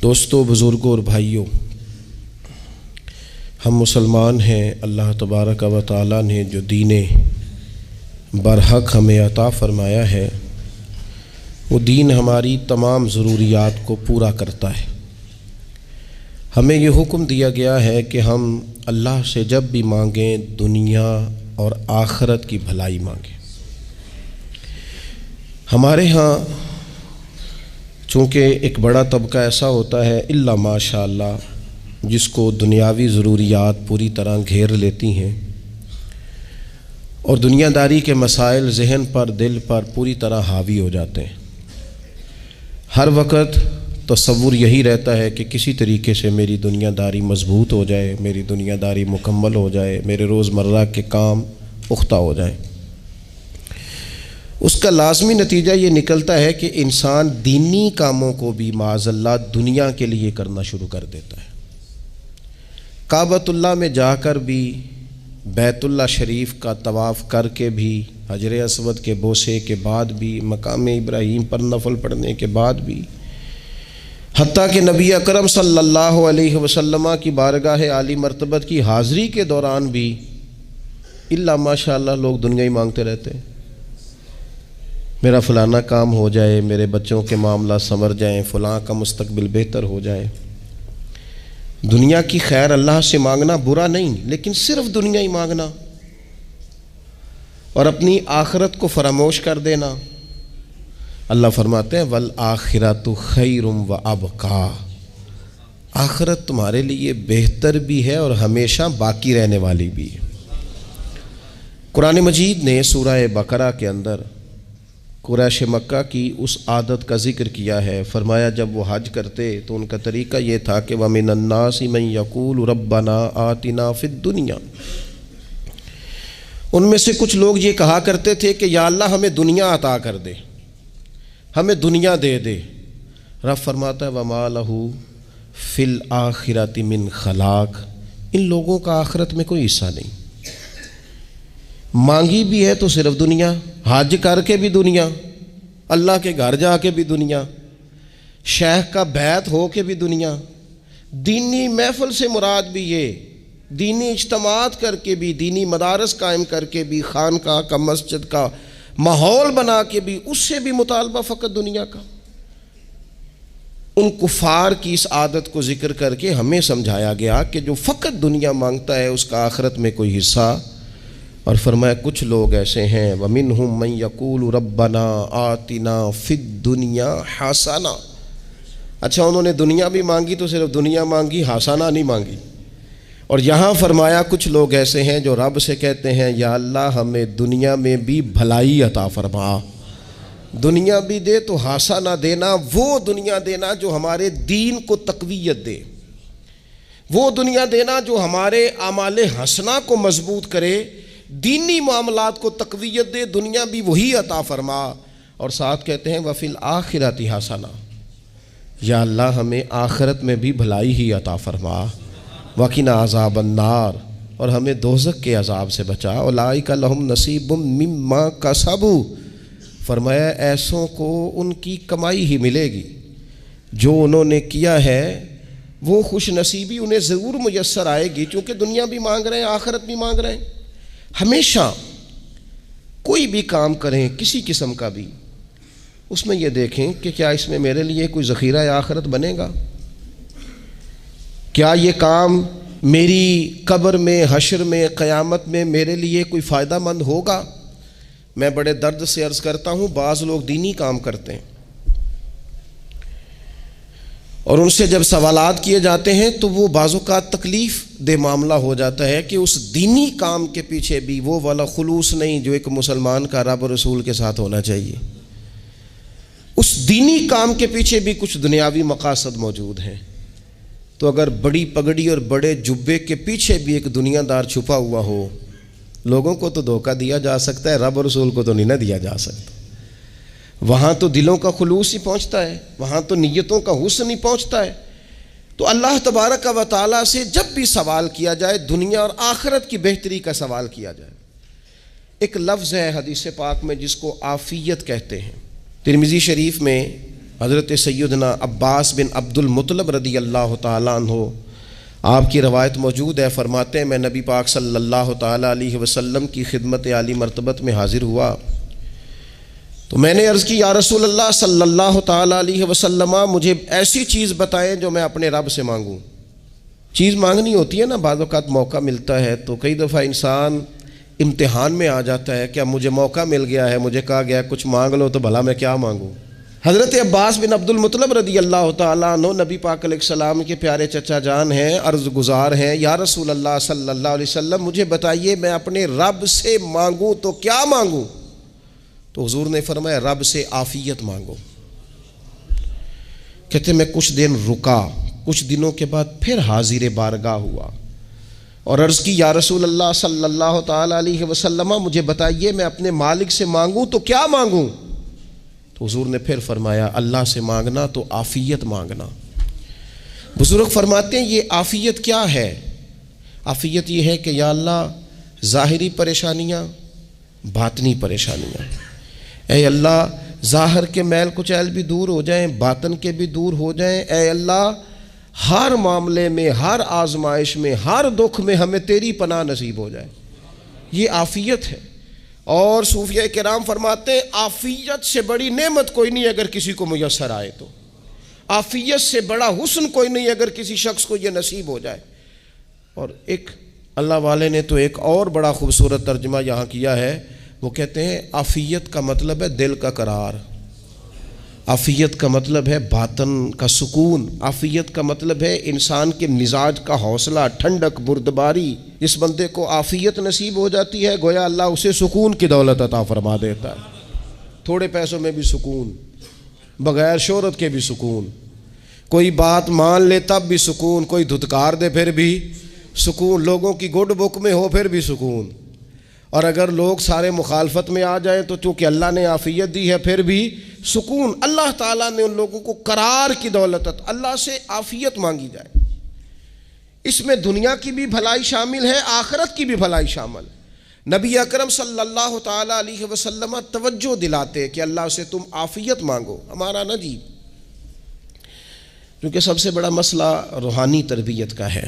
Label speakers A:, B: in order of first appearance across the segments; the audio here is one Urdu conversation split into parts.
A: دوستو، بزرگوں اور بھائیوں، ہم مسلمان ہیں۔ اللہ تبارک و تعالیٰ نے جو دین برحق ہمیں عطا فرمایا ہے، وہ دین ہماری تمام ضروریات کو پورا کرتا ہے۔ ہمیں یہ حکم دیا گیا ہے کہ ہم اللہ سے جب بھی مانگیں دنیا اور آخرت کی بھلائی مانگیں۔ ہمارے ہاں چونکہ ایک بڑا طبقہ ایسا ہوتا ہے الا ماشاء اللہ جس کو دنیاوی ضروریات پوری طرح گھیر لیتی ہیں اور دنیا داری کے مسائل ذہن پر، دل پر پوری طرح حاوی ہو جاتے ہیں۔ ہر وقت تصور یہی رہتا ہے کہ کسی طریقے سے میری دنیا داری مضبوط ہو جائے، میری دنیا داری مکمل ہو جائے، میرے روزمرہ کے کام پختہ ہو جائیں۔ اس کا لازمی نتیجہ یہ نکلتا ہے کہ انسان دینی کاموں کو بھی معاذ اللہ دنیا کے لیے کرنا شروع کر دیتا ہے۔ کعبۃ اللہ میں جا کر بھی، بیت اللہ شریف کا طواف کر کے بھی، حجر اسود کے بوسے کے بعد بھی، مقام ابراہیم پر نفل پڑھنے کے بعد بھی، حتیٰ کہ نبی اکرم صلی اللہ علیہ وسلم کی بارگاہ عالی مرتبت کی حاضری کے دوران بھی الا ماشاء اللہ لوگ دنیا ہی مانگتے رہتے ہیں۔ میرا فلانا کام ہو جائے، میرے بچوں کے معاملات سنور جائیں، فلاں کا مستقبل بہتر ہو جائے۔ دنیا کی خیر اللہ سے مانگنا برا نہیں، لیکن صرف دنیا ہی مانگنا اور اپنی آخرت کو فراموش کر دینا۔ اللہ فرماتے ہیں وَالْآخِرَةُ خَيْرٌ وَأَبْقَىٰ، آخرت تمہارے لیے بہتر بھی ہے اور ہمیشہ باقی رہنے والی بھی ہے۔ قرآن مجید نے سورہ بقرہ کے اندر قریش مکہ کی اس عادت کا ذکر کیا ہے۔ فرمایا جب وہ حج کرتے تو ان کا طریقہ یہ تھا کہ وَمِنَ النَّاسِ مَن يَقُولُ رَبَّنَا آتِنَا فِي الدُّنْيَا، ان میں سے کچھ لوگ یہ کہا کرتے تھے کہ یا اللہ ہمیں دنیا عطا کر دے، ہمیں دنیا دے دے۔ رب فرماتا ہے وَمَا لَهُ فِي الْآخِرَةِ مِنْ خَلَاقٍ، ان لوگوں کا آخرت میں کوئی حصہ نہیں۔ مانگی بھی ہے تو صرف دنیا، حج کر کے بھی دنیا، اللہ کے گھر جا کے بھی دنیا، شیخ کا بیعت ہو کے بھی دنیا، دینی محفل سے مراد بھی یہ، دینی اجتماعات کر کے بھی، دینی مدارس قائم کر کے بھی، خانقاہ کا مسجد کا ماحول بنا کے بھی، اس سے بھی مطالبہ فقط دنیا کا۔ ان کفار کی اس عادت کو ذکر کر کے ہمیں سمجھایا گیا کہ جو فقط دنیا مانگتا ہے اس کا آخرت میں کوئی حصہ، اور فرمایا کچھ لوگ ایسے ہیں وَمِنْهُمْ مَنْ يَقُولُ رَبَّنَا آتِنَا فِي الدُّنْيَا حَسَنَةً، اچھا انہوں نے دنیا بھی مانگی تو صرف دنیا مانگی، حسنہ نہیں مانگی۔ اور یہاں فرمایا کچھ لوگ ایسے ہیں جو رب سے کہتے ہیں یا اللہ ہمیں دنیا میں بھی بھلائی عطا فرما، دنیا بھی دے تو حسنہ دینا، وہ دنیا دینا جو ہمارے دین کو تقویت دے، وہ دنیا دینا جو ہمارے اعمال حسنہ کو مضبوط کرے، دینی معاملات کو تقویت دے، دنیا بھی وہی عطا فرما۔ اور ساتھ کہتے ہیں وَفِي الْآخِرَةِ حَسَنَةً، یا اللہ ہمیں آخرت میں بھی بھلائی ہی عطا فرما، وَقِنَا عَذَابَ النَّارِ، اور ہمیں دوزخ کے عذاب سے بچا، أُولَٰئِكَ لَهُمْ نَصِيبٌ مِّمَّا كَسَبُوا، فرمایا ایسوں کو ان کی کمائی ہی ملے گی، جو انہوں نے کیا ہے وہ خوش نصیبی انہیں ضرور میسر آئے گی، چونکہ دنیا بھی مانگ رہے ہیں، آخرت بھی مانگ رہے ہیں۔ ہمیشہ کوئی بھی کام کریں کسی قسم کا بھی، اس میں یہ دیکھیں کہ کیا اس میں میرے لیے کوئی ذخیرہ آخرت بنے گا، کیا یہ کام میری قبر میں، حشر میں، قیامت میں میرے لیے کوئی فائدہ مند ہوگا۔ میں بڑے درد سے عرض کرتا ہوں بعض لوگ دینی کام کرتے ہیں اور ان سے جب سوالات کیے جاتے ہیں تو وہ بعض اوقات تکلیف دہ معاملہ ہو جاتا ہے کہ اس دینی کام کے پیچھے بھی وہ والا خلوص نہیں جو ایک مسلمان کا رب اور رسول کے ساتھ ہونا چاہیے، اس دینی کام کے پیچھے بھی کچھ دنیاوی مقاصد موجود ہیں۔ تو اگر بڑی پگڑی اور بڑے جبے کے پیچھے بھی ایک دنیا دار چھپا ہوا ہو، لوگوں کو تو دھوکہ دیا جا سکتا ہے، رب اور رسول کو تو نہیں نہ دیا جا سکتا۔ وہاں تو دلوں کا خلوص ہی پہنچتا ہے، وہاں تو نیتوں کا حسن ہی پہنچتا ہے۔ تو اللہ تبارک و تعالیٰ سے جب بھی سوال کیا جائے دنیا اور آخرت کی بہتری کا سوال کیا جائے۔ ایک لفظ ہے حدیث پاک میں جس کو عافیت کہتے ہیں، ترمذی شریف میں حضرت سیدنا عباس بن عبد المطلب رضی اللہ تعالیٰ عنہ، آپ کی روایت موجود ہے، فرماتے ہیں میں نبی پاک صلی اللہ تعالیٰ علیہ وسلم کی خدمت عالی مرتبت میں حاضر ہوا تو میں نے عرض کی یا رسول اللہ صلی اللہ تعالیٰ علیہ وسلم، مجھے ایسی چیز بتائیں جو میں اپنے رب سے مانگوں۔ چیز مانگنی ہوتی ہے نا، بعض اوقات موقع ملتا ہے تو کئی دفعہ انسان امتحان میں آ جاتا ہے کہ اب مجھے موقع مل گیا ہے، مجھے کہا گیا کچھ مانگ لو، تو بھلا میں کیا مانگوں۔ حضرت عباس بن عبد المطلب رضی اللہ تعالیٰ عنہ نبی پاک علیہ السلام کے پیارے چچا جان ہیں، عرض گزار ہیں یا رسول اللہ صلی اللہ علیہ وسلم، مجھے بتائیے میں اپنے رب سے مانگوں تو کیا مانگوں؟ تو حضور نے فرمایا رب سے عافیت مانگو۔ کہتے میں کچھ دن رکا، کچھ دنوں کے بعد پھر حاضر بارگاہ ہوا اور عرض کی یا رسول اللہ صلی اللہ تعالیٰ علیہ وسلم، مجھے بتائیے میں اپنے مالک سے مانگوں تو کیا مانگوں؟ تو حضور نے پھر فرمایا اللہ سے مانگنا تو عافیت مانگنا۔ بزرگ فرماتے ہیں یہ عافیت کیا ہے؟ عافیت یہ ہے کہ یا اللہ ظاہری پریشانیاں، باطنی پریشانیاں، اے اللہ ظاہر کے میل کچیل بھی دور ہو جائیں، باطن کے بھی دور ہو جائیں، اے اللہ ہر معاملے میں، ہر آزمائش میں، ہر دکھ میں ہمیں تیری پناہ نصیب ہو جائے، یہ عافیت ہے۔ اور صوفیہ کرام فرماتے ہیں عافیت سے بڑی نعمت کوئی نہیں اگر کسی کو میسر آئے تو، عافیت سے بڑا حسن کوئی نہیں اگر کسی شخص کو یہ نصیب ہو جائے۔ اور ایک اللہ والے نے تو ایک اور بڑا خوبصورت ترجمہ یہاں کیا ہے، وہ کہتے ہیں عافیت کا مطلب ہے دل کا قرار، عافیت کا مطلب ہے باطن کا سکون، عافیت کا مطلب ہے انسان کے مزاج کا حوصلہ، ٹھنڈک، بردباری۔ جس بندے کو عافیت نصیب ہو جاتی ہے گویا اللہ اسے سکون کی دولت عطا فرما دیتا ہے، تھوڑے پیسوں میں بھی سکون، بغیر شہرت کے بھی سکون، کوئی بات مان لے تب بھی سکون، کوئی دھتکار دے پھر بھی سکون، لوگوں کی گڈ بک میں ہو پھر بھی سکون، اور اگر لوگ سارے مخالفت میں آ جائیں تو چونکہ اللہ نے عافیت دی ہے پھر بھی سکون۔ اللہ تعالیٰ نے ان لوگوں کو قرار کی دولت، اللہ سے عافیت مانگی جائے، اس میں دنیا کی بھی بھلائی شامل ہے، آخرت کی بھی بھلائی شامل۔ نبی اکرم صلی اللہ تعالیٰ علیہ وسلم توجہ دلاتے کہ اللہ سے تم عافیت مانگو۔ ہمارا نا جی، کیونکہ سب سے بڑا مسئلہ روحانی تربیت کا ہے،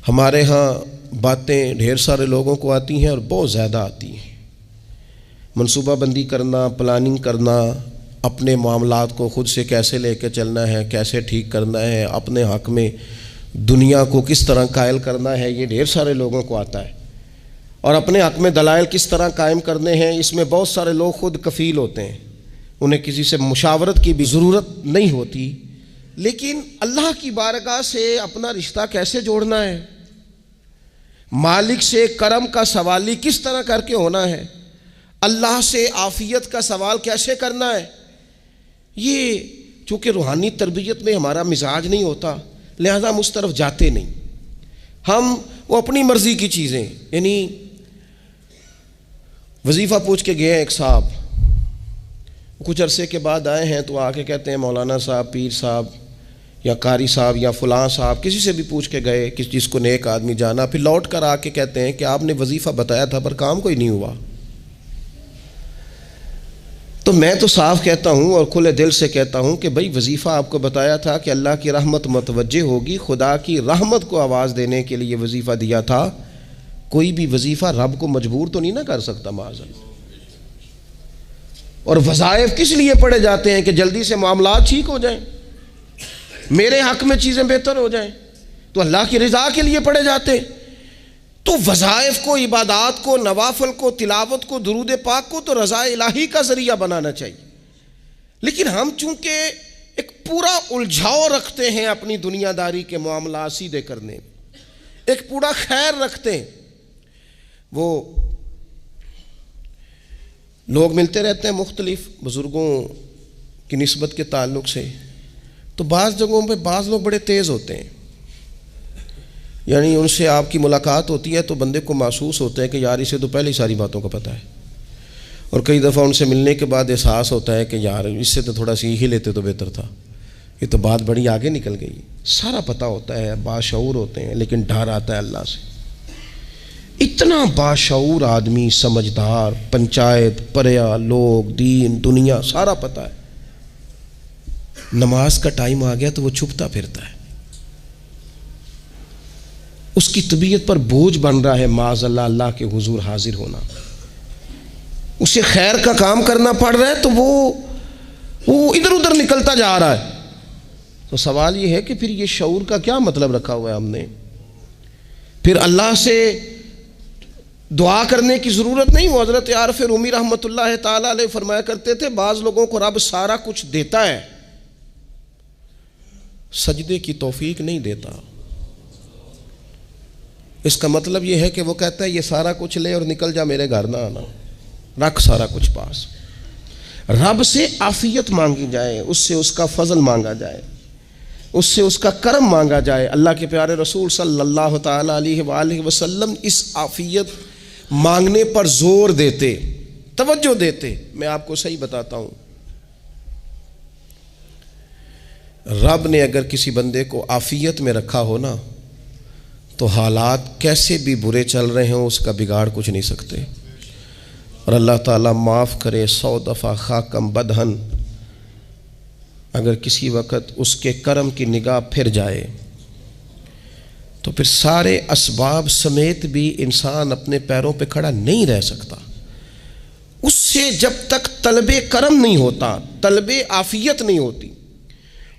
A: ہمارے ہاں باتیں ڈھیر سارے لوگوں کو آتی ہیں اور بہت زیادہ آتی ہیں، منصوبہ بندی کرنا، پلاننگ کرنا، اپنے معاملات کو خود سے کیسے لے کے چلنا ہے، کیسے ٹھیک کرنا ہے، اپنے حق میں دنیا کو کس طرح قائل کرنا ہے، یہ ڈھیر سارے لوگوں کو آتا ہے، اور اپنے حق میں دلائل کس طرح قائم کرنے ہیں، اس میں بہت سارے لوگ خود کفیل ہوتے ہیں، انہیں کسی سے مشاورت کی بھی ضرورت نہیں ہوتی۔ لیکن اللہ کی بارگاہ سے اپنا رشتہ کیسے جوڑنا ہے، مالک سے کرم کا سوالی کس طرح کر کے ہونا ہے، اللہ سے عافیت کا سوال کیسے کرنا ہے، یہ چونکہ روحانی تربیت میں ہمارا مزاج نہیں ہوتا لہذا ہم اس طرف جاتے نہیں، ہم وہ اپنی مرضی کی چیزیں، یعنی وظیفہ پوچھ کے گئے ایک صاحب، کچھ عرصے کے بعد آئے ہیں تو آ کے کہتے ہیں مولانا صاحب، پیر صاحب یا قاری صاحب یا فلاں صاحب، کسی سے بھی پوچھ کے گئے کس جس کو نیک آدمی جانا، پھر لوٹ کر آ کے کہتے ہیں کہ آپ نے وظیفہ بتایا تھا پر کام کوئی نہیں ہوا۔ تو میں تو صاف کہتا ہوں اور کھلے دل سے کہتا ہوں کہ بھئی وظیفہ آپ کو بتایا تھا کہ اللہ کی رحمت متوجہ ہوگی، خدا کی رحمت کو آواز دینے کے لیے وظیفہ دیا تھا، کوئی بھی وظیفہ رب کو مجبور تو نہیں نہ کر سکتا معاذ اللہ۔ اور وظائف کس لیے پڑھے جاتے ہیں کہ جلدی سے معاملات ٹھیک ہو جائیں، میرے حق میں چیزیں بہتر ہو جائیں، تو اللہ کی رضا کے لیے پڑھے جاتے ہیں۔ تو وظائف کو، عبادات کو، نوافل کو، تلاوت کو، درود پاک کو تو رضا الہی کا ذریعہ بنانا چاہیے، لیکن ہم چونکہ ایک پورا الجھاؤ رکھتے ہیں اپنی دنیا داری کے معاملات سیدھے کرنے میں، ایک پورا خیر رکھتے ہیں، وہ لوگ ملتے رہتے ہیں مختلف بزرگوں کی نسبت کے تعلق سے، تو بعض جگہوں پہ بعض لوگ بڑے تیز ہوتے ہیں، یعنی ان سے آپ کی ملاقات ہوتی ہے تو بندے کو محسوس ہوتا ہے کہ یار اسے تو پہلے ہی ساری باتوں کا پتہ ہے، اور کئی دفعہ ان سے ملنے کے بعد احساس ہوتا ہے کہ یار اس سے تو تھوڑا سیکھ ہی لیتے تو بہتر تھا، یہ تو بات بڑی آگے نکل گئی، سارا پتہ ہوتا ہے، باشعور ہوتے ہیں، لیکن ڈر آتا ہے اللہ سے۔ اتنا باشعور آدمی، سمجھدار، پنچایت، پریا، لوگ، دین، دنیا سارا پتہ ہے، نماز کا ٹائم آ گیا تو وہ چھپتا پھرتا ہے، اس کی طبیعت پر بوجھ بن رہا ہے معاذ اللہ اللہ کے حضور حاضر ہونا، اسے خیر کا کام کرنا پڑ رہا ہے تو وہ ادھر ادھر نکلتا جا رہا ہے۔ تو سوال یہ ہے کہ پھر یہ شعور کا کیا مطلب رکھا ہوا ہے ہم نے؟ پھر اللہ سے دعا کرنے کی ضرورت نہیں۔ وہ حضرت عارف رومی رحمۃ اللہ تعالیٰ علیہ فرمایا کرتے تھے بعض لوگوں کو رب سارا کچھ دیتا ہے، سجدے کی توفیق نہیں دیتا۔ اس کا مطلب یہ ہے کہ وہ کہتا ہے یہ سارا کچھ لے اور نکل جا، میرے گھر نہ آنا، رکھ سارا کچھ پاس۔ رب سے عافیت مانگی جائے، اس سے اس کا فضل مانگا جائے، اس سے اس کا کرم مانگا جائے۔ اللہ کے پیارے رسول صلی اللہ تعالیٰ علیہ وآلہ وسلم اس عافیت مانگنے پر زور دیتے، توجہ دیتے۔ میں آپ کو صحیح بتاتا ہوں، رب نے اگر کسی بندے کو عافیت میں رکھا ہو نا تو حالات کیسے بھی برے چل رہے ہوں اس کا بگاڑ کچھ نہیں سکتے۔ اور اللہ تعالیٰ معاف کرے، 100 دفعہ خاکم بدہن اگر کسی وقت اس کے کرم کی نگاہ پھر جائے تو پھر سارے اسباب سمیت بھی انسان اپنے پیروں پہ کھڑا نہیں رہ سکتا۔ اس سے جب تک طلب کرم نہیں ہوتا، طلب عافیت نہیں ہوتی،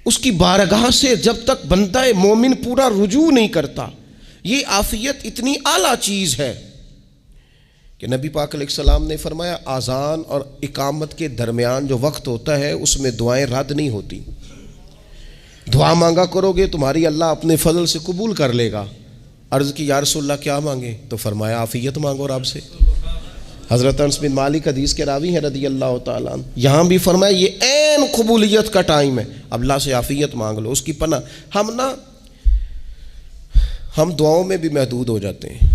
A: اس کی بارگاہ سے جب تک بندہ مومن پورا رجوع نہیں کرتا، یہ عافیت اتنی اعلیٰ چیز ہے کہ نبی پاک علیہ السلام نے فرمایا اذان اور اقامت کے درمیان جو وقت ہوتا ہے اس میں دعائیں رد نہیں ہوتی۔ دعا مانگا کرو گے تمہاری اللہ اپنے فضل سے قبول کر لے گا۔ عرض کی یا رسول اللہ کیا مانگے؟ تو فرمایا عافیت مانگو رب سے۔ حضرت انس بن مالک حدیث کے راوی ہیں رضی اللہ تعالیٰ عنہ، یہاں بھی فرمایا یہ عین قبولیت کا ٹائم ہے، اب اللہ سے عافیت مانگ لو، اس کی پناہ۔ ہم دعاؤں میں بھی محدود ہو جاتے ہیں۔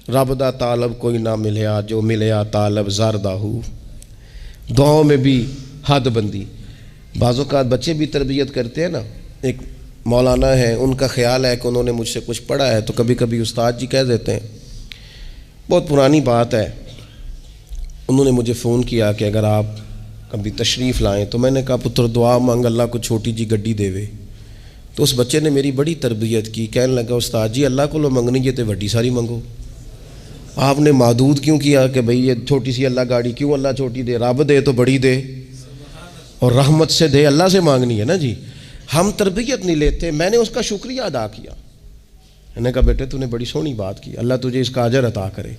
A: رب دا طالب کوئی نہ ملیا، جو ملیا طالب زردہ ہو، دعاؤں میں بھی حد بندی۔ بعض اوقات بچے بھی تربیت کرتے ہیں نا، ایک مولانا ہے ان کا خیال ہے کہ انہوں نے مجھ سے کچھ پڑھا ہے تو کبھی کبھی استاد جی کہہ دیتے ہیں، بہت پرانی بات ہے، انہوں نے مجھے فون کیا کہ اگر آپ کبھی تشریف لائیں، تو میں نے کہا پتر دعا مانگ اللہ کو چھوٹی جی گڈی دے وے۔ تو اس بچے نے میری بڑی تربیت کی، کہنے لگا استاد جی اللہ کو لو منگنی جے تے وڈی ساری منگو، آپ نے محدود کیوں کیا کہ بھئی یہ چھوٹی سی اللہ گاڑی کیوں اللہ چھوٹی دے، رب دے تو بڑی دے اور رحمت سے دے، اللہ سے مانگنی ہے نا جی۔ ہم تربیت نہیں لیتے۔ میں نے اس کا شکریہ ادا کیا، میں نے کہا بیٹے تو نے بڑی سونی بات کی، اللہ تجھے اس کا اجر عطا کرے،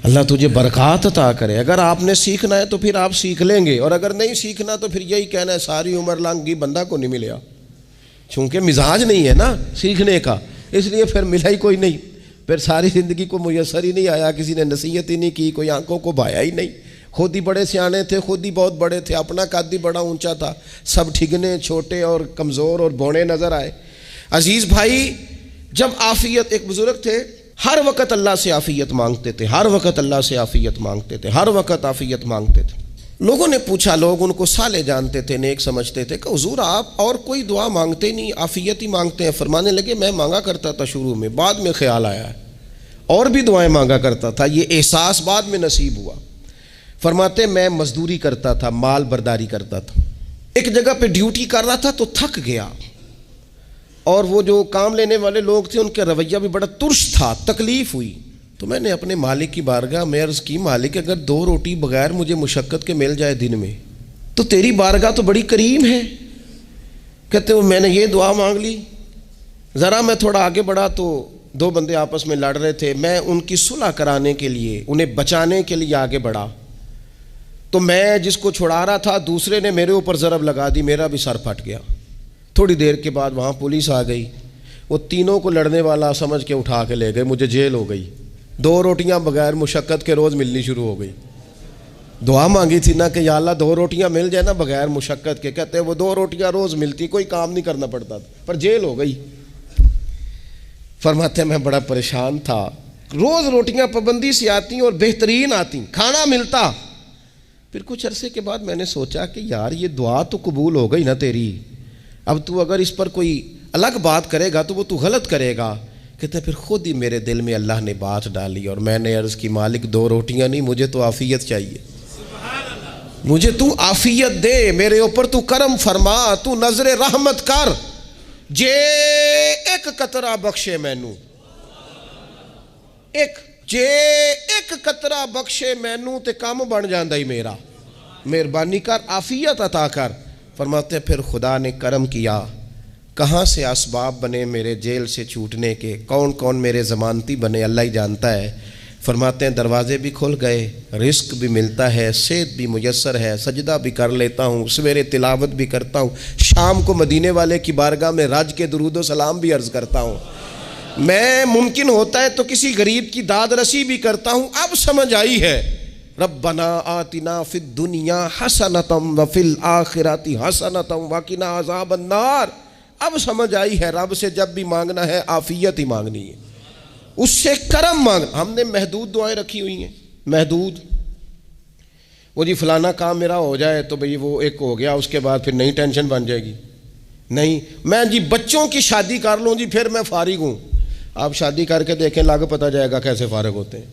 A: اللہ تجھے برکات عطا کرے۔ اگر آپ نے سیکھنا ہے تو پھر آپ سیکھ لیں گے، اور اگر نہیں سیکھنا تو پھر یہی کہنا ہے ساری عمر لنگی بندہ کو نہیں ملیا، چونکہ مزاج نہیں ہے نا سیکھنے کا، اس لیے پھر ملا ہی کوئی نہیں، پھر ساری زندگی کو میسر ہی نہیں آیا، کسی نے نصیحت ہی نہیں کی، کوئی آنکھوں کو بھایا ہی نہیں، خود ہی بڑے سیانے تھے، خود ہی بہت بڑے تھے، اپنا قد ہی بڑا اونچا تھا، سب ٹھگنے چھوٹے اور کمزور اور بونے نظر آئے۔ عزیز بھائی، جب عافیت، ایک بزرگ تھے ہر وقت اللہ سے عافیت مانگتے تھے، ہر وقت اللہ سے عافیت مانگتے تھے، ہر وقت عافیت مانگتے تھے۔ لوگوں نے پوچھا، لوگ ان کو صالح جانتے تھے، نیک سمجھتے تھے کہ حضور آپ اور کوئی دعا مانگتے نہیں، عافیت ہی مانگتے ہیں۔ فرمانے لگے میں مانگا کرتا تھا شروع میں، بعد میں خیال آیا ہے اور بھی دعائیں مانگا کرتا تھا، یہ احساس بعد میں نصیب ہوا۔ فرماتے میں مزدوری کرتا تھا، مال برداری کرتا تھا، ایک جگہ پہ ڈیوٹی کر رہا تھا تو تھک گیا، اور وہ جو کام لینے والے لوگ تھے ان کا رویہ بھی بڑا ترش تھا، تکلیف ہوئی، تو میں نے اپنے مالک کی بارگاہ میں عرض کی مالک اگر 2 روٹی بغیر مجھے مشقت کے مل جائے دن میں تو تیری بارگاہ تو بڑی کریم ہے۔ کہتے ہیں میں نے یہ دعا مانگ لی، ذرا میں تھوڑا آگے بڑھا تو 2 بندے آپس میں لڑ رہے تھے، میں ان کی صلح کرانے کے لیے، انہیں بچانے کے لیے آگے بڑھا، تو میں جس کو چھڑا رہا تھا دوسرے نے میرے اوپر ضرب لگا دی، میرا بھی سر پھٹ گیا۔ تھوڑی دیر کے بعد وہاں پولیس آ گئی، وہ تینوں کو لڑنے والا سمجھ کے اٹھا کے لے گئے، مجھے جیل ہو گئی۔ 2 روٹیاں بغیر مشقت کے روز ملنی شروع ہو گئی۔ دعا مانگی تھی نا کہ یا اللہ 2 روٹیاں مل جائے نا بغیر مشقت کے، کہتے ہیں وہ 2 روٹیاں روز ملتی، کوئی کام نہیں کرنا پڑتا تھا، پر جیل ہو گئی۔ فرماتے ہیں میں بڑا پریشان تھا، روز روٹیاں پابندی سے آتی اور بہترین آتی، کھانا ملتا۔ پھر کچھ عرصے کے بعد میں نے سوچا کہ یار یہ دعا تو قبول ہو گئی نا تیری، اب تو اگر اس پر کوئی الگ بات کرے گا تو وہ تو غلط کرے گا۔ کہتے پھر خود ہی میرے دل میں اللہ نے بات ڈالی اور میں نے عرض کی مالک 2 روٹیاں نہیں، مجھے تو عافیت چاہیے، مجھے تو عافیت دے، میرے اوپر تو کرم فرما، تو نظر رحمت کر، جے ایک قطرہ بخشے مینوں، جے ایک قطرہ بخشے مینوں تے کام بن جاندا ہی میرا، مہربانی کر، عافیت عطا کر۔ فرماتے پھر خدا نے کرم کیا، کہاں سے اسباب بنے میرے جیل سے چھوٹنے کے، کون کون میرے ضمانتی بنے اللہ ہی جانتا ہے۔ فرماتے ہیں دروازے بھی کھل گئے، رزق بھی ملتا ہے، صحت بھی میسر ہے، سجدہ بھی کر لیتا ہوں، سویرے تلاوت بھی کرتا ہوں، شام کو مدینے والے کی بارگاہ میں رج کے درود و سلام بھی عرض کرتا ہوں، میں ممکن ہوتا ہے تو کسی غریب کی داد رسی بھی کرتا ہوں۔ اب سمجھ آئی ہے، ربنا آتنا فی الدنیا حسنۃ وفی الآخرۃ حسنۃ وقنا عذاب النار۔ اب سمجھ آئی ہے رب سے جب بھی مانگنا ہے عافیت ہی مانگنی ہے، اس سے کرم مانگ۔ ہم نے محدود دعائیں رکھی ہوئی ہیں، محدود، وہ جی فلانا کام میرا ہو جائے تو بھئی وہ ایک ہو گیا، اس کے بعد پھر نئی ٹینشن بن جائے گی، نہیں میں جی بچوں کی شادی کر لوں جی پھر میں فارغ ہوں۔ آپ شادی کر کے دیکھیں، لاگ پتہ جائے گا کیسے فارغ ہوتے ہیں۔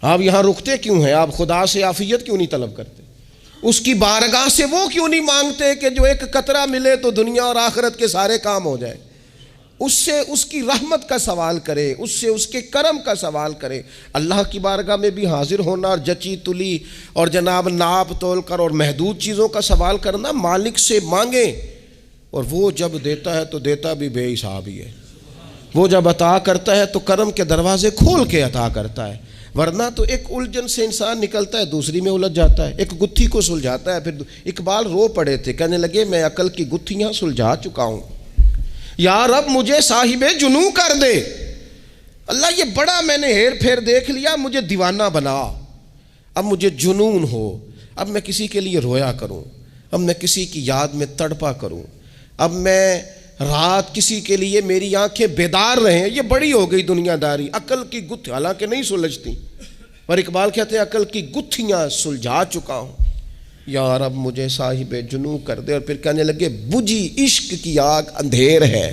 A: آپ یہاں رکتے کیوں ہیں؟ آپ خدا سے عافیت کیوں نہیں طلب کرتے؟ اس کی بارگاہ سے وہ کیوں نہیں مانگتے کہ جو ایک قطرہ ملے تو دنیا اور آخرت کے سارے کام ہو جائے؟ اس سے اس کی رحمت کا سوال کرے، اس سے اس کے کرم کا سوال کرے۔ اللہ کی بارگاہ میں بھی حاضر ہونا اور جچی تلی اور جناب ناپ تول کر اور محدود چیزوں کا سوال کرنا، مالک سے مانگیں، اور وہ جب دیتا ہے تو دیتا بھی بے حساب ہی ہے، وہ جب عطا کرتا ہے تو کرم کے دروازے کھول کے عطا کرتا ہے، ورنہ تو ایک الجھن سے انسان نکلتا ہے دوسری میں الجھ جاتا ہے، ایک گتھی کو سلجھاتا ہے پھر۔ اقبال رو پڑے تھے، کہنے لگے میں عقل کی گتھیاں سلجھا چکا ہوں، یا رب مجھے صاحب جنوں کر دے۔ اللہ یہ بڑا میں نے ہیر پھیر دیکھ لیا، مجھے دیوانہ بنا، اب مجھے جنون ہو، اب میں کسی کے لیے رویا کروں، اب میں کسی کی یاد میں تڑپا کروں، اب میں رات کسی کے لیے میری آنکھیں بیدار رہیں۔ یہ بڑی ہو گئی دنیا داری، عقل کی گتھی حالانکہ نہیں سلجھتی، پر اقبال کہتے ہیں عقل کی گتھیاں سلجھا چکا ہوں، یا رب مجھے صاحب جنوں کر دے۔ اور پھر کہنے لگے بجھی عشق کی آگ اندھیر ہے،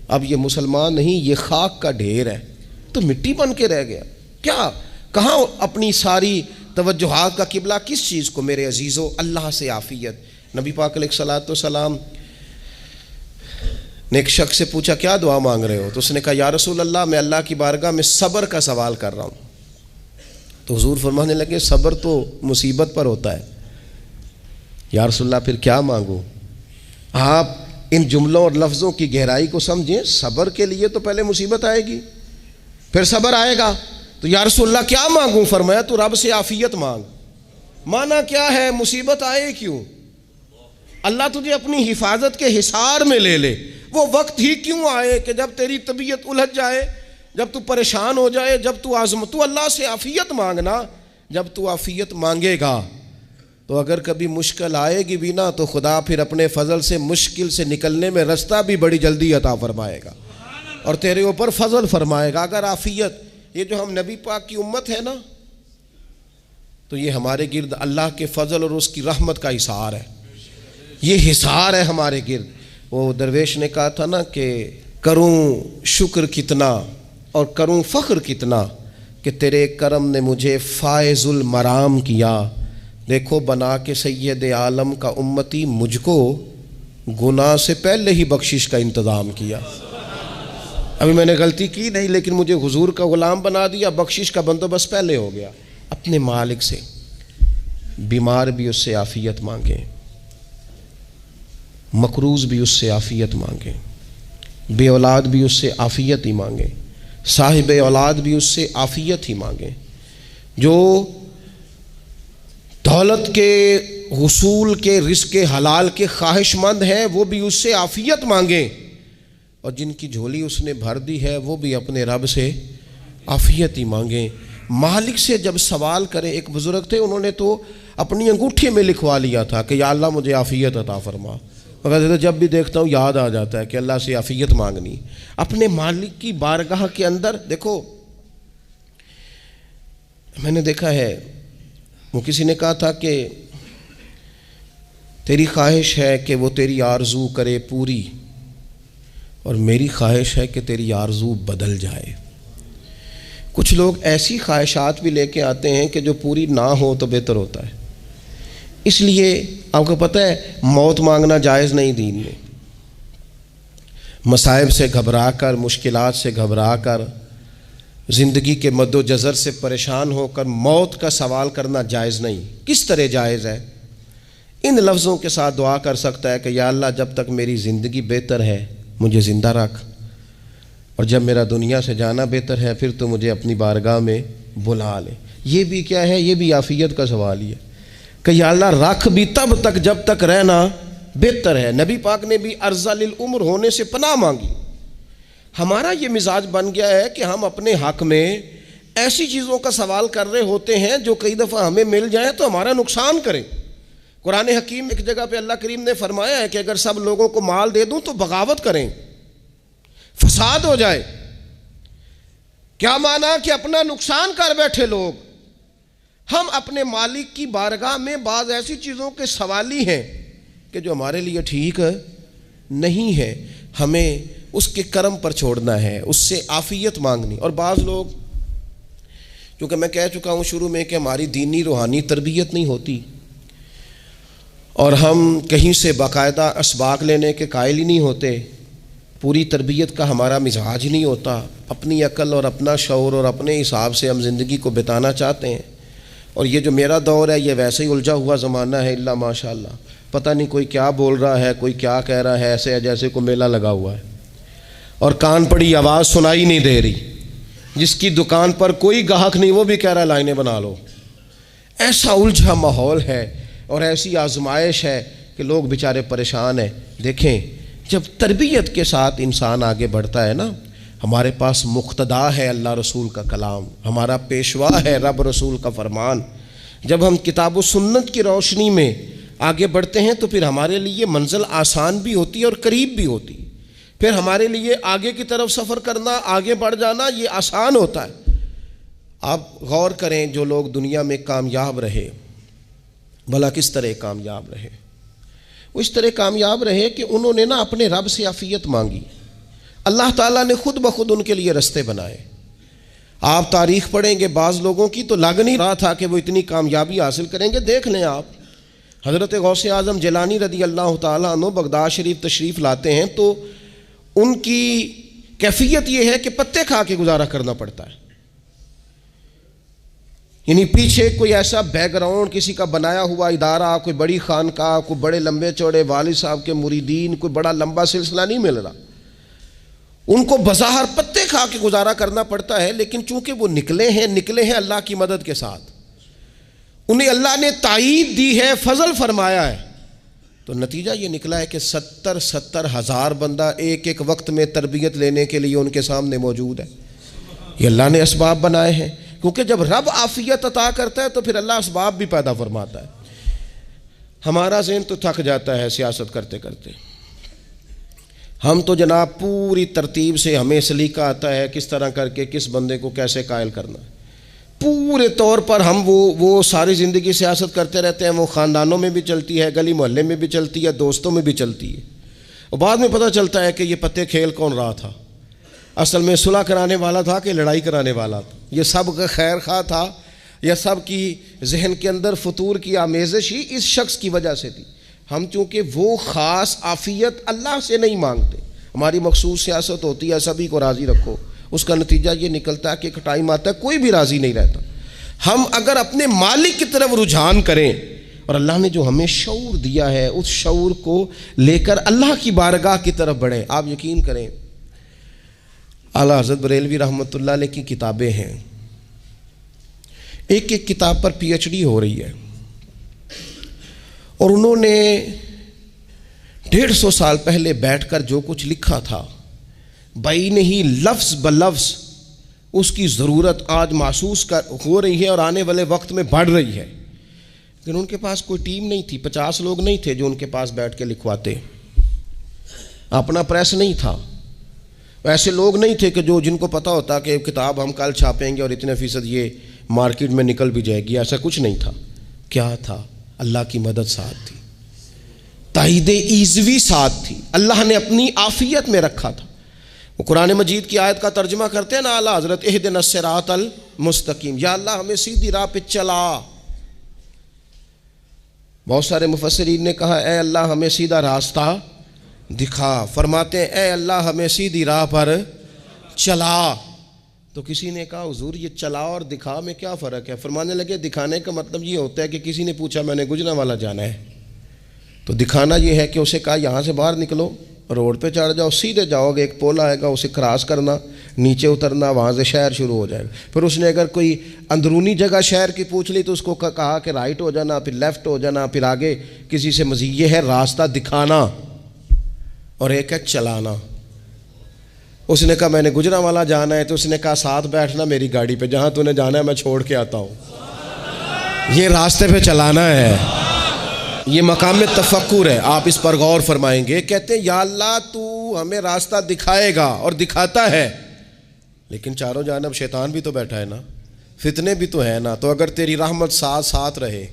A: اب یہ مسلمان نہیں، یہ خاک کا ڈھیر ہے، تو مٹی بن کے رہ گیا۔ کیا کہاں اپنی ساری توجہات کا قبلہ کس چیز کو؟ میرے عزیزو اللہ سے عافیت۔ نبی پاک علیہ الصلوۃ والسلام نے ایک شخص سے پوچھا کیا دعا مانگ رہے ہو؟ تو اس نے کہا یا رسول اللہ میں اللہ کی بارگاہ میں صبر کا سوال کر رہا ہوں۔ تو حضور فرمانے لگے صبر تو مصیبت پر ہوتا ہے۔ یا رسول اللہ پھر کیا مانگوں؟ آپ ان جملوں اور لفظوں کی گہرائی کو سمجھیں، صبر کے لیے تو پہلے مصیبت آئے گی پھر صبر آئے گا، تو یا رسول اللہ کیا مانگوں؟ فرمایا تو رب سے عافیت مانگ۔ مانا کیا ہے؟ مصیبت آئے کیوں؟ اللہ تجھے اپنی حفاظت کے حصار میں لے لے، وہ وقت ہی کیوں آئے کہ جب تیری طبیعت الجھ جائے، جب تو پریشان ہو جائے، جب تو اللہ سے عافیت مانگنا۔ جب تو عافیت مانگے گا تو اگر کبھی مشکل آئے گی بھی نا، تو خدا پھر اپنے فضل سے مشکل سے نکلنے میں رستہ بھی بڑی جلدی عطا فرمائے گا اور تیرے اوپر فضل فرمائے گا۔ اگر عافیت، یہ جو ہم نبی پاک کی امت ہے نا، تو یہ ہمارے گرد اللہ کے فضل اور اس کی رحمت کا حصار ہے، یہ حصار ہے ہمارے گرد۔ وہ درویش نے کہا تھا نا کہ کروں شکر کتنا اور کروں فخر کتنا کہ تیرے کرم نے مجھے فائز المرام کیا، دیکھو بنا کے سید عالم کا امتی مجھ کو گناہ سے پہلے ہی بخشش کا انتظام کیا۔ ابھی میں نے غلطی کی نہیں، لیکن مجھے حضور کا غلام بنا دیا، بخشش کا بندوبست پہلے ہو گیا۔ اپنے مالک سے، بیمار بھی اس سے عافیت مانگیں، مقروض بھی اس سے عافیت مانگیں، بے اولاد بھی اس سے عافیت ہی مانگیں، صاحب اولاد بھی اس سے عافیت ہی مانگیں، جو دولت کے حصول کے رزق حلال کے خواہش مند ہیں وہ بھی اس سے عافیت مانگیں، اور جن کی جھولی اس نے بھر دی ہے وہ بھی اپنے رب سے عافیت ہی مانگیں۔ مالک سے جب سوال کریں، ایک بزرگ تھے انہوں نے تو اپنی انگوٹھی میں لکھوا لیا تھا کہ یا اللہ مجھے عافیت عطا فرما، مگر جب بھی دیکھتا ہوں یاد آ جاتا ہے کہ اللہ سے عافیت مانگنی۔ اپنے مالک کی بارگاہ کے اندر دیکھو، میں نے دیکھا ہے وہ کسی نے کہا تھا کہ تیری خواہش ہے کہ وہ تیری آرزو کرے پوری، اور میری خواہش ہے کہ تیری آرزو بدل جائے۔ کچھ لوگ ایسی خواہشات بھی لے کے آتے ہیں کہ جو پوری نہ ہو تو بہتر ہوتا ہے، اس لیے آپ کو پتہ ہے موت مانگنا جائز نہیں دین میں. مصائب سے گھبرا کر، مشکلات سے گھبرا کر، زندگی کے مد و جزر سے پریشان ہو کر موت کا سوال کرنا جائز نہیں. کس طرح جائز ہے؟ ان لفظوں کے ساتھ دعا کر سکتا ہے کہ یا اللہ جب تک میری زندگی بہتر ہے مجھے زندہ رکھ، اور جب میرا دنیا سے جانا بہتر ہے پھر تو مجھے اپنی بارگاہ میں بلا لے. یہ بھی کیا ہے؟ یہ بھی عافیت کا سوال ہی ہے کہ یا اللہ رکھ بھی تب تک جب تک رہنا بہتر ہے. نبی پاک نے بھی ارذل العمر ہونے سے پناہ مانگی. ہمارا یہ مزاج بن گیا ہے کہ ہم اپنے حق میں ایسی چیزوں کا سوال کر رہے ہوتے ہیں جو کئی دفعہ ہمیں مل جائیں تو ہمارا نقصان کریں. قرآن حکیم ایک جگہ پہ اللہ کریم نے فرمایا ہے کہ اگر سب لوگوں کو مال دے دوں تو بغاوت کریں، فساد ہو جائے. کیا معنی کہ اپنا نقصان کر بیٹھے لوگ. ہم اپنے مالک کی بارگاہ میں بعض ایسی چیزوں کے سوالی ہیں کہ جو ہمارے لیے ٹھیک نہیں ہے، ہمیں اس کے کرم پر چھوڑنا ہے، اس سے عافیت مانگنی. اور بعض لوگ، کیونکہ میں کہہ چکا ہوں شروع میں کہ ہماری دینی روحانی تربیت نہیں ہوتی اور ہم کہیں سے باقاعدہ اسباق لینے کے قائل ہی نہیں ہوتے، پوری تربیت کا ہمارا مزاج نہیں ہوتا، اپنی عقل اور اپنا شعور اور اپنے حساب سے ہم زندگی کو بتانا چاہتے ہیں. اور یہ جو میرا دور ہے یہ ویسے ہی الجھا ہوا زمانہ ہے، اللہ ماشاء اللہ، پتہ نہیں کوئی کیا بول رہا ہے، کوئی کیا کہہ رہا ہے، ایسے ہے جیسے کوئی میلہ لگا ہوا ہے اور کان پڑی آواز سنائی نہیں دے رہی. جس کی دکان پر کوئی گاہک نہیں وہ بھی کہہ رہا ہے لائنیں بنا لو. ایسا الجھا ماحول ہے اور ایسی آزمائش ہے کہ لوگ بیچارے پریشان ہیں. دیکھیں جب تربیت کے ساتھ انسان آگے بڑھتا ہے نا، ہمارے پاس مقتدا ہے اللہ رسول کا کلام، ہمارا پیشوا ہے رب رسول کا فرمان. جب ہم کتاب و سنت کی روشنی میں آگے بڑھتے ہیں تو پھر ہمارے لیے منزل آسان بھی ہوتی ہے اور قریب بھی ہوتی. پھر ہمارے لیے آگے کی طرف سفر کرنا، آگے بڑھ جانا یہ آسان ہوتا ہے. آپ غور کریں جو لوگ دنیا میں کامیاب رہے، بھلا کس طرح کامیاب رہے؟ وہ اس طرح کامیاب رہے کہ انہوں نے نا اپنے رب سے عافیت مانگی. اللہ تعالیٰ نے خود بخود ان کے لیے رستے بنائے. آپ تاریخ پڑھیں گے بعض لوگوں کی تو لگ نہیں رہا تھا کہ وہ اتنی کامیابی حاصل کریں گے. دیکھ لیں آپ حضرت غوث اعظم جیلانی رضی اللہ تعالیٰ عنہ بغداد شریف تشریف لاتے ہیں تو ان کی کیفیت یہ ہے کہ پتے کھا کے گزارا کرنا پڑتا ہے. یعنی پیچھے کوئی ایسا بیک گراؤنڈ کسی کا بنایا ہوا ادارہ، کوئی بڑی خانقاہ، کوئی بڑے لمبے چوڑے والد صاحب کے مریدین، کوئی بڑا لمبا سلسلہ نہیں مل رہا. ان کو بظاہر پتے کھا کے گزارا کرنا پڑتا ہے، لیکن چونکہ وہ نکلے ہیں اللہ کی مدد کے ساتھ، انہیں اللہ نے تائید دی ہے، فضل فرمایا ہے، تو نتیجہ یہ نکلا ہے کہ 70 ہزار بندہ ایک ایک وقت میں تربیت لینے کے لیے ان کے سامنے موجود ہے. یہ اللہ نے اسباب بنائے ہیں، کیونکہ جب رب عافیت عطا کرتا ہے تو پھر اللہ اسباب بھی پیدا فرماتا ہے. ہمارا ذہن تو تھک جاتا ہے سیاست کرتے کرتے. ہم تو جناب پوری ترتیب سے ہمیں سلیقہ آتا ہے کس طرح کر کے کس بندے کو کیسے قائل کرنا ہے. پورے طور پر ہم وہ ساری زندگی سیاست کرتے رہتے ہیں. وہ خاندانوں میں بھی چلتی ہے، گلی محلے میں بھی چلتی ہے، دوستوں میں بھی چلتی ہے، اور بعد میں پتہ چلتا ہے کہ یہ پتے کھیل کون رہا تھا. اصل میں صلح کرانے والا تھا کہ لڑائی کرانے والا تھا. یہ سب کا خیر خواہ تھا یا سب کی ذہن کے اندر فطور کی آمیزش ہی اس شخص کی وجہ سے تھی. ہم چونکہ وہ خاص عافیت اللہ سے نہیں مانگتے، ہماری مخصوص سیاست ہوتی ہے سبھی کو راضی رکھو. اس کا نتیجہ یہ نکلتا ہے کہ ایک ٹائم آتا ہے کوئی بھی راضی نہیں رہتا. ہم اگر اپنے مالک کی طرف رجحان کریں اور اللہ نے جو ہمیں شعور دیا ہے اس شعور کو لے کر اللہ کی بارگاہ کی طرف بڑھیں. آپ یقین کریں اعلیٰ حضرت بریلوی رحمۃ اللہ علیہ کی کتابیں ہیں، ایک ایک کتاب پر پی ایچ ڈی ہو رہی ہے، اور انہوں نے 150 سال پہلے بیٹھ کر جو کچھ لکھا تھا بئی نہیں لفظ بلفظ اس کی ضرورت آج محسوس ہو رہی ہے اور آنے والے وقت میں بڑھ رہی ہے. لیکن ان کے پاس کوئی ٹیم نہیں تھی، 50 لوگ نہیں تھے جو ان کے پاس بیٹھ کے لکھواتے، اپنا پریس نہیں تھا، ایسے لوگ نہیں تھے کہ جن کو پتہ ہوتا کہ کتاب ہم کل چھاپیں گے اور اتنے فیصد یہ مارکیٹ میں نکل بھی جائے گی. ایسا کچھ نہیں تھا. کیا تھا؟ اللہ کی مدد ساتھ تھی، تائید ایزوی ساتھ تھی، اللہ نے اپنی عافیت میں رکھا تھا. وہ قرآن مجید کی آیت کا ترجمہ کرتے ہیں نا اعلیٰ حضرت اہدنا الصراط المستقیم، یا اللہ ہمیں سیدھی راہ پہ چلا. بہت سارے مفسرین نے کہا اے اللہ ہمیں سیدھا راستہ دکھا، فرماتے ہیں اے اللہ ہمیں سیدھی راہ پر چلا۔ تو کسی نے کہا حضور یہ چلا اور دکھا میں کیا فرق ہے؟ فرمانے لگے دکھانے کا مطلب یہ ہوتا ہے کہ کسی نے پوچھا میں نے گجرانوالہ جانا ہے، تو دکھانا یہ ہے کہ اسے کہا یہاں سے باہر نکلو، روڈ پہ چڑھ جاؤ، سیدھے جاؤ گے، ایک پول آئے گا اسے کراس کرنا، نیچے اترنا، وہاں سے شہر شروع ہو جائے گا۔ پھر اس نے اگر کوئی اندرونی جگہ شہر کی پوچھ لی تو اس کو کہا کہ رائٹ ہو جانا، پھر لیفٹ ہو جانا، پھر آگے کسی سے مزید۔ یہ ہے راستہ دکھانا، اور ایک ہے چلانا۔ اس نے کہا میں نے گجرانوالہ جانا ہے، تو اس نے کہا ساتھ بیٹھنا میری گاڑی پہ، جہاں تو نے جانا ہے میں چھوڑ کے آتا ہوں۔ یہ راستے پہ چلانا ہے، یہ مقام تفکر ہے، آپ اس پر غور فرمائیں گے۔ کہتے ہیں یا اللہ تو ہمیں راستہ دکھائے گا اور دکھاتا ہے، لیکن چاروں جانب شیطان بھی تو بیٹھا ہے نا، فتنے بھی تو ہے نا، تو اگر تیری رحمت ساتھ رہے،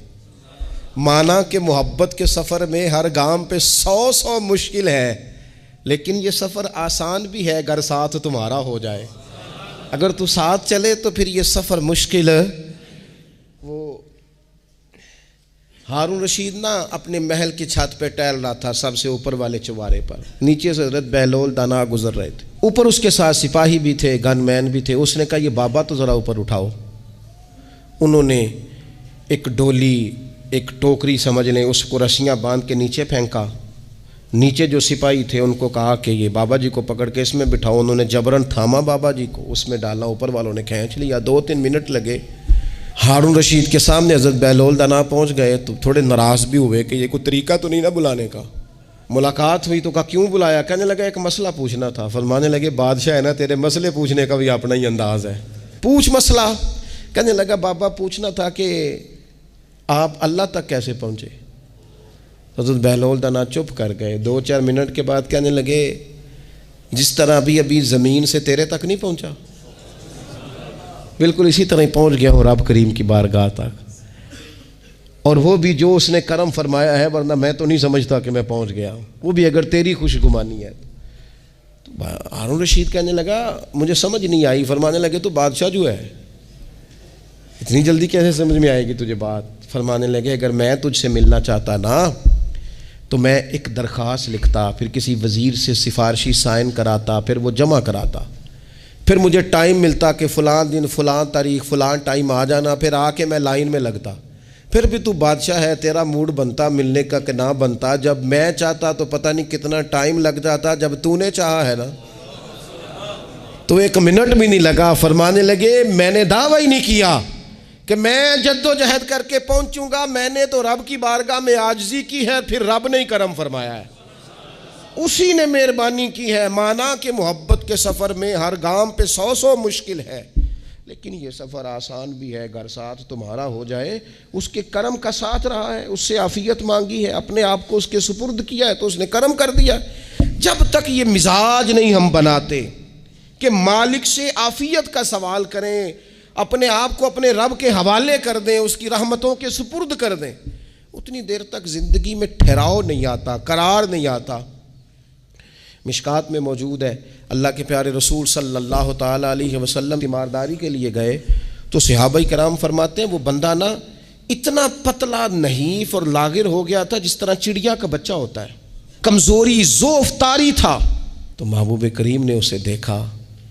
A: مانا کہ محبت کے سفر میں ہر گام پہ 100 مشکل ہے، لیکن یہ سفر آسان بھی ہے اگر ساتھ تمہارا ہو جائے۔ اگر تو ساتھ چلے تو پھر یہ سفر مشکل ہے۔ وہ ہارون رشید نا اپنے محل کی چھت پہ ٹہل رہا تھا، سب سے اوپر والے چوارے پر، نیچے سے حضرت بہلول دانا گزر رہے تھے، اوپر اس کے ساتھ سپاہی بھی تھے، گن مین بھی تھے۔ اس نے کہا یہ بابا تو ذرا اوپر اٹھاؤ۔ انہوں نے ایک ڈولی، ایک ٹوکری سمجھ لیں، اس کو رسیاں باندھ کے نیچے پھینکا۔ نیچے جو سپاہی تھے ان کو کہا کہ یہ بابا جی کو پکڑ کے اس میں بٹھاؤ۔ انہوں نے جبرن تھاما بابا جی کو، اس میں ڈالا، اوپر والوں نے کھینچ لیا۔ 2-3 منٹ لگے۔ ہارون رشید کے سامنے حضرت بہلول دانا پہنچ گئے تو تھوڑے ناراض بھی ہوئے کہ یہ کوئی طریقہ تو نہیں نا بلانے کا۔ ملاقات ہوئی تو کہا کیوں بلایا؟ کہنے لگا ایک مسئلہ پوچھنا تھا۔ فرمانے لگے بادشاہ ہے نا، تیرے مسئلے پوچھنے کا بھی اپنا ہی انداز ہے، پوچھ مسئلہ۔ کہنے لگا بابا پوچھنا تھا کہ آپ اللہ تک کیسے پہنچے؟ حضرت بہلول دانا چپ کر گئے۔ 2-4 منٹ کے بعد کہنے لگے جس طرح ابھی زمین سے تیرے تک نہیں پہنچا، بالکل اسی طرح ہی پہنچ گیا ہوں رب کریم کی بارگاہ تک، اور وہ بھی جو اس نے کرم فرمایا ہے، ورنہ میں تو نہیں سمجھتا کہ میں پہنچ گیا ہوں، وہ بھی اگر تیری خوش گمانی ہے۔ تو ہارون رشید کہنے لگا مجھے سمجھ نہیں آئی۔ فرمانے لگے تو بادشاہ جو ہے اتنی جلدی کیسے سمجھ میں آئے گی تجھے بات؟ فرمانے لگے اگر میں تجھ سے ملنا چاہتا نا تو میں ایک درخواست لکھتا، پھر کسی وزیر سے سفارشی سائن کراتا، پھر وہ جمع کراتا، پھر مجھے ٹائم ملتا کہ فلاں دن فلاں تاریخ فلاں ٹائم آ جانا، پھر آ کے میں لائن میں لگتا۔ پھر بھی تو بادشاہ ہے، تیرا موڈ بنتا ملنے کا کہ نہ بنتا؟ جب میں چاہتا تو پتہ نہیں کتنا ٹائم لگ جاتا، جب تو نے چاہا ہے نا تو 1 منٹ بھی نہیں لگا۔ فرمانے لگے میں نے دعویٰ ہی نہیں کیا کہ میں جد و جہد کر کے پہنچوں گا، میں نے تو رب کی بارگاہ میں عاجزی کی ہے، پھر رب نے ہی کرم فرمایا ہے، اسی نے مہربانی کی ہے۔ مانا کہ محبت کے سفر میں ہر گام پہ 100 مشکل ہے، لیکن یہ سفر آسان بھی ہے اگر ساتھ تمہارا ہو جائے۔ اس کے کرم کا ساتھ رہا ہے، اس سے عافیت مانگی ہے، اپنے آپ کو اس کے سپرد کیا ہے تو اس نے کرم کر دیا۔ جب تک یہ مزاج نہیں ہم بناتے کہ مالک سے عافیت کا سوال کریں، اپنے آپ کو اپنے رب کے حوالے کر دیں، اس کی رحمتوں کے سپرد کر دیں، اتنی دیر تک زندگی میں ٹھہراؤ نہیں آتا، قرار نہیں آتا۔ مشکات میں موجود ہے، اللہ کے پیارے رسول صلی اللہ تعالیٰ علیہ وسلم تیمارداری کے لیے گئے تو صحابہ کرام فرماتے ہیں وہ بندہ نا اتنا پتلا نحیف اور لاغر ہو گیا تھا جس طرح چڑیا کا بچہ ہوتا ہے، کمزوری ضعف طاری تھا۔ تو محبوب کریم نے اسے دیکھا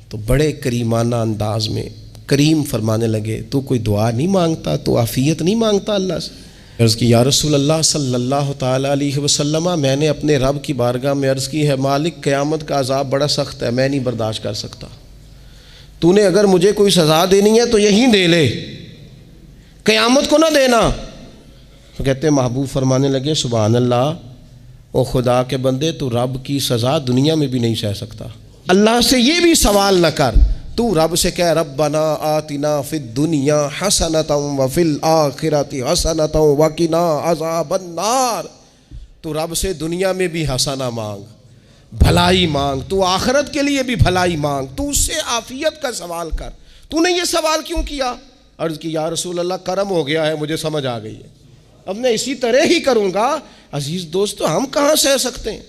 A: تو بڑے کریمانہ انداز میں کریم فرمانے لگے تو کوئی دعا نہیں مانگتا، تو عافیت نہیں مانگتا اللہ سے؟ عرض کی یا رسول اللہ صلی اللہ تعالیٰ علیہ وسلم، میں نے اپنے رب کی بارگاہ میں عرض کی ہے مالک قیامت کا عذاب بڑا سخت ہے، میں نہیں برداشت کر سکتا، تو نے اگر مجھے کوئی سزا دینی ہے تو یہیں دے لے، قیامت کو نہ دینا۔ تو کہتے ہیں محبوب فرمانے لگے سبحان اللہ، او خدا کے بندے تو رب کی سزا دنیا میں بھی نہیں سہ سکتا، اللہ سے یہ بھی سوال نہ کر، تو رب سے کہہ ربنا آتنا فی الدنیا حسنۃ وفی الآخرۃ حسنۃ وقنا عذاب النار۔ تو رب سے دنیا میں بھی حسنہ مانگ، بھلائی مانگ، تو آخرت کے لیے بھی بھلائی مانگ، تو اس سے عافیت کا سوال کر۔ تو نے یہ سوال کیوں کیا؟ عرض کی یا رسول اللہ کرم ہو گیا ہے، مجھے سمجھ آ گئی ہے، اب میں اسی طرح ہی کروں گا۔ عزیز دوستو ہم کہاں سہ سکتے ہیں؟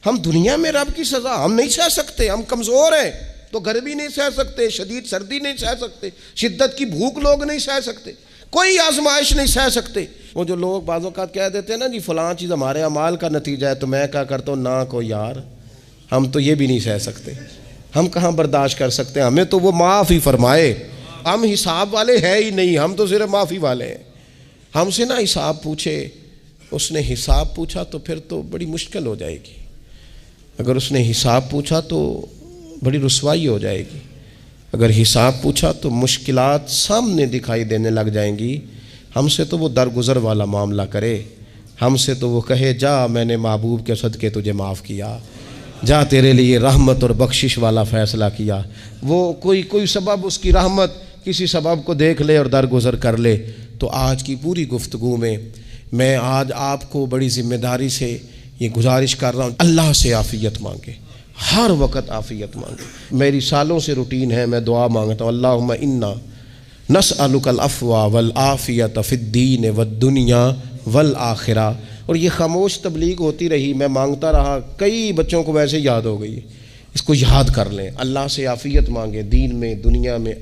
A: ہم دنیا میں رب کی سزا ہم نہیں سہ سکتے، ہم کمزور ہیں، تو گرمی نہیں سہ سکتے، شدید سردی نہیں سہ سکتے، شدت کی بھوک لوگ نہیں سہ سکتے، کوئی آزمائش نہیں سہ سکتے۔ وہ جو لوگ بعض اوقات کہہ دیتے ہیں نا جی فلاں چیز ہمارے اعمال کا نتیجہ ہے، تو میں کیا کرتا ہوں، نہ کو یار ہم تو یہ بھی نہیں سہ سکتے، ہم کہاں برداشت کر سکتے ہیں، ہمیں تو وہ معاف ہی فرمائے، ہم حساب والے ہے ہی نہیں، ہم تو صرف معافی والے ہیں۔ ہم سے نہ حساب پوچھے، اس نے حساب پوچھا تو پھر تو بڑی مشکل ہو جائے گی، اگر اس نے حساب پوچھا تو بڑی رسوائی ہو جائے گی، اگر حساب پوچھا تو مشکلات سامنے دکھائی دینے لگ جائیں گی۔ ہم سے تو وہ درگزر والا معاملہ کرے، ہم سے تو وہ کہے جا میں نے محبوب کے صدقے تجھے معاف کیا، جا تیرے لیے رحمت اور بخشش والا فیصلہ کیا۔ وہ کوئی سبب اس کی رحمت کسی سبب کو دیکھ لے اور درگزر کر لے۔ تو آج کی پوری گفتگو میں آج آپ کو بڑی ذمہ داری سے یہ گزارش کر رہا ہوں، اللہ سے عافیت مانگے، ہر وقت عافیت مانگے۔ میری سالوں سے روٹین ہے، میں دعا مانگتا ہوں اللہم انا نسألک العفو والعافیت فی الدین والدنیا والآخرہ۔ اور یہ خاموش تبلیغ ہوتی رہی، میں مانگتا رہا، کئی بچوں کو ویسے یاد ہو گئی، اس کو یاد کر لیں، اللہ سے عافیت مانگے، دین میں، دنیا میں،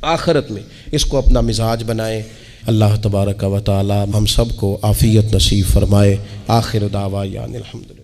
A: آخرت میں، اس کو اپنا مزاج بنائیں۔ اللہ تبارک و تعالی ہم سب کو عافیت نصیب فرمائے۔ آخر دعوانا الحمدللہ۔